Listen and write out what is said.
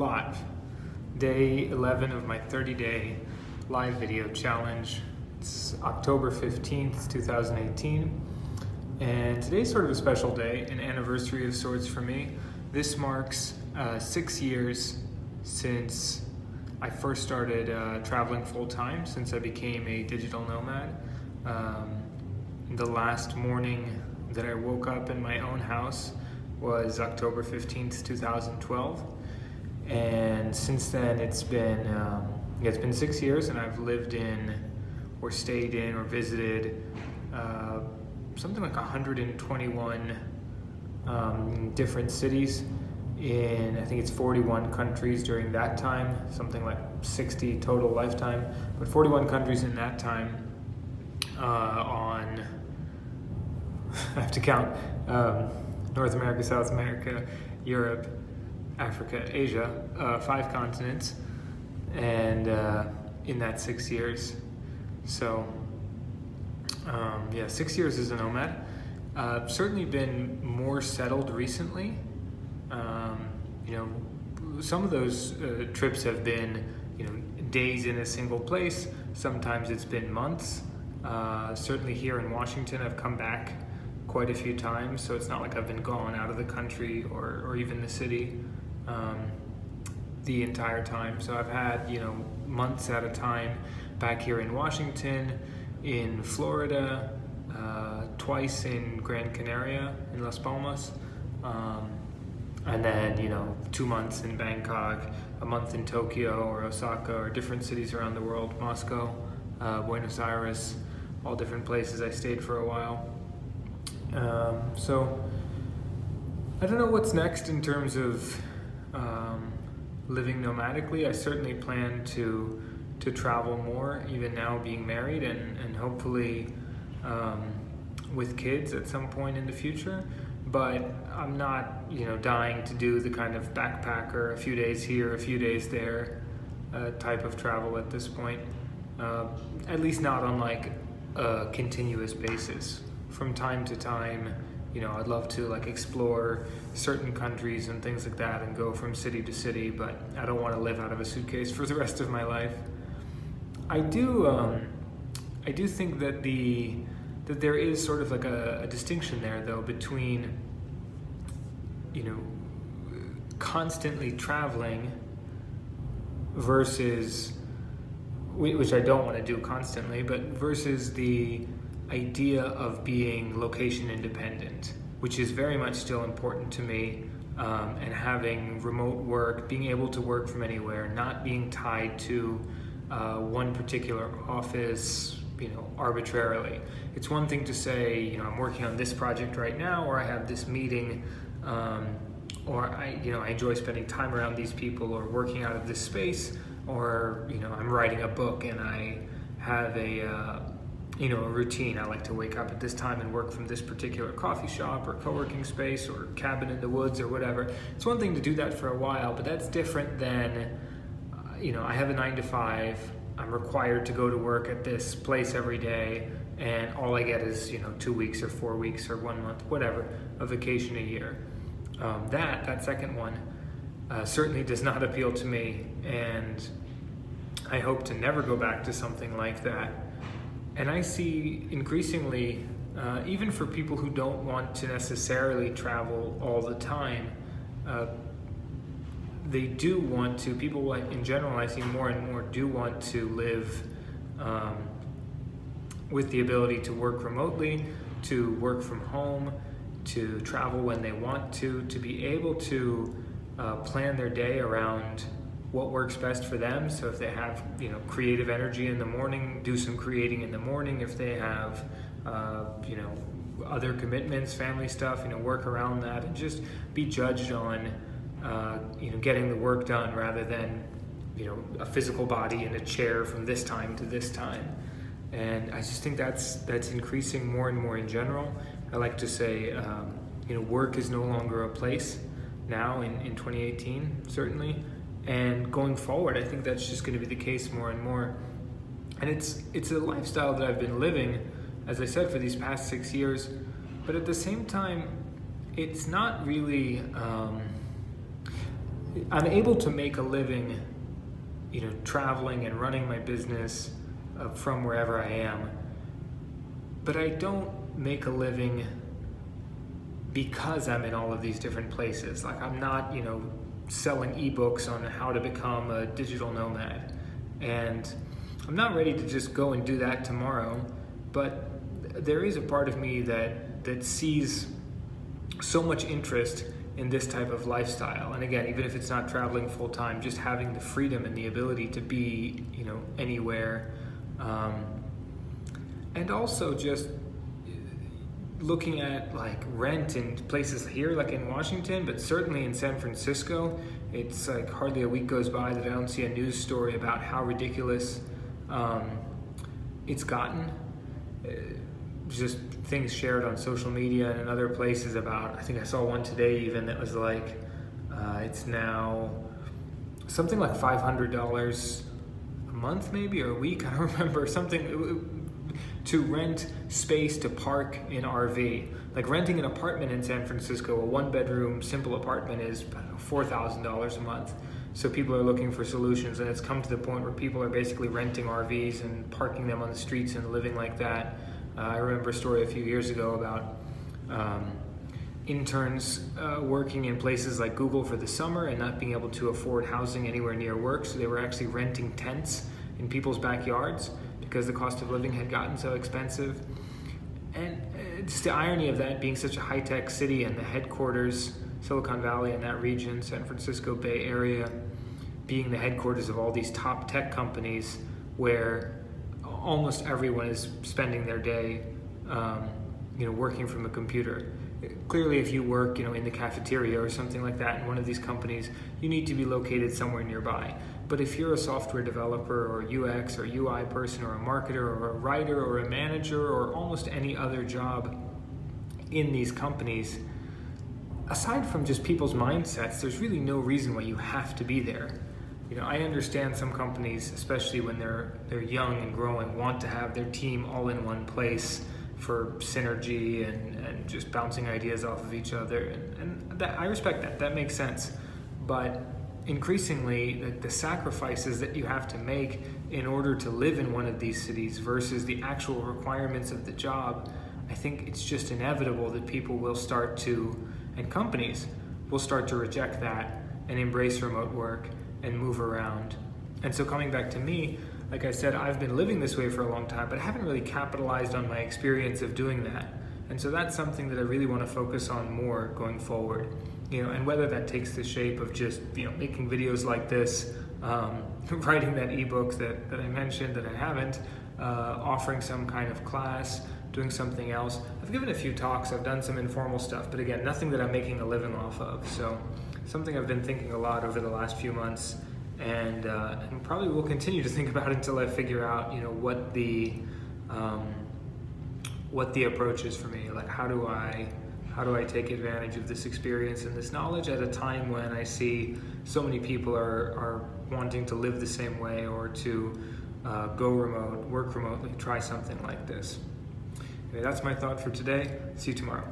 live. Day 11 of my 30-day live video challenge. It's October 15th, 2018. And today's sort of a special day, an anniversary of sorts for me. This marks 6 years since I first started traveling full-time, since I became a digital nomad. The last morning that I woke up in my own house was October 15th, 2012. And since then it's been 6 years, and I've lived in or stayed in or visited something like 121 different cities in, I think it's 41 countries during that time, something like 60 total lifetime, but 41 countries in that time on, I have to count, North America, South America, Europe, Africa, Asia, 5 continents, and in that 6 years. So, 6 years as a nomad. Certainly been more settled recently. Some of those trips have been, days in a single place. Sometimes it's been months. Certainly here in Washington, I've come back quite a few times, so it's not like I've been gone out of the country or even the city the entire time. So I've had, months at a time back here in Washington, in Florida, twice in Gran Canaria, in Las Palmas, and then, 2 months in Bangkok, a month in Tokyo or Osaka or different cities around the world, Moscow, Buenos Aires, all different places I stayed for a while. So I don't know what's next in terms of living nomadically. I certainly plan to travel more, even now being married, and hopefully with kids at some point in the future. But I'm not, dying to do the kind of backpacker, a few days here, a few days there type of travel at this point. At least not on like a continuous basis. From time to time, I'd love to explore certain countries and things like that and go from city to city, but I don't want to live out of a suitcase for the rest of my life. I do think that that there is sort of like a distinction there, though, between constantly traveling versus, which I don't want to do constantly, but versus the idea of being location independent, which is very much still important to me, and having remote work, being able to work from anywhere, not being tied to one particular office, arbitrarily. It's one thing to say, I'm working on this project right now, or I have this meeting, or I enjoy spending time around these people, or working out of this space, or I'm writing a book and I have a routine. I like to wake up at this time and work from this particular coffee shop or co-working space or cabin in the woods or whatever. It's one thing to do that for a while, but that's different than, I have a 9 to 5. I'm required to go to work at this place every day, and all I get is, 2 weeks or 4 weeks or 1 month, whatever, a vacation a year. That second one certainly does not appeal to me, and I hope to never go back to something like that. And I see increasingly, even for people who don't want to necessarily travel all the time, they do want to, people in general, I see more and more, do want to live with the ability to work remotely, to work from home, to travel when they want to be able to plan their day around what works best for them. So if they have, creative energy in the morning, do some creating in the morning. If they have, other commitments, family stuff, work around that, and just be judged on, getting the work done rather than, a physical body in a chair from this time to this time. And I just think that's increasing more and more in general. I like to say, work is no longer a place now in 2018, certainly. And going forward, I think that's just going to be the case more and more. And it's a lifestyle that I've been living, as I said, for these past 6 years. But at the same time, it's not really, I'm able to make a living, traveling and running my business from wherever I am, but I don't make a living because I'm in all of these different places. Like, I'm not, selling ebooks on how to become a digital nomad, and I'm not ready to just go and do that tomorrow. But there is a part of me that sees so much interest in this type of lifestyle. And again, even if it's not traveling full time, just having the freedom and the ability to be, anywhere, and also just looking at like rent in places here, like in Washington, but certainly in San Francisco, it's like hardly a week goes by that I don't see a news story about how ridiculous it's gotten. Just things shared on social media and in other places about, I think I saw one today even that was like, it's now something like $500 a month maybe, or a week, I don't remember, something, to rent space to park in RV. Like renting an apartment in San Francisco, a one-bedroom simple apartment is $4,000 a month. So people are looking for solutions, and it's come to the point where people are basically renting RVs and parking them on the streets and living like that. I remember a story a few years ago about interns working in places like Google for the summer and not being able to afford housing anywhere near work, so they were actually renting tents in people's backyards because the cost of living had gotten so expensive. And it's the irony of that being such a high-tech city and the headquarters, Silicon Valley and that region, San Francisco Bay Area, being the headquarters of all these top tech companies where almost everyone is spending their day, working from a computer. Clearly, if you work, in the cafeteria or something like that in one of these companies, you need to be located somewhere nearby. But if you're a software developer or UX or UI person or a marketer or a writer or a manager or almost any other job in these companies, aside from just people's mindsets, there's really no reason why you have to be there. I understand some companies, especially when they're young and growing, want to have their team all in one place for synergy and just bouncing ideas off of each other. And that, I respect that. That makes sense. But increasingly, the sacrifices that you have to make in order to live in one of these cities versus the actual requirements of the job, I think it's just inevitable that people will start to, and companies will start to reject that and embrace remote work and move around. And so coming back to me, like I said, I've been living this way for a long time, but I haven't really capitalized on my experience of doing that. And so that's something that I really want to focus on more going forward. And whether that takes the shape of just, making videos like this, writing that ebook that I mentioned that I haven't, offering some kind of class, doing something else. I've given a few talks, I've done some informal stuff, but again, nothing that I'm making a living off of. So something I've been thinking a lot over the last few months, and probably will continue to think about until I figure out, what the approach is for me. Like, how do I take advantage of this experience and this knowledge at a time when I see so many people are wanting to live the same way or to go remote, work remotely, try something like this. Anyway, that's my thought for today. See you tomorrow.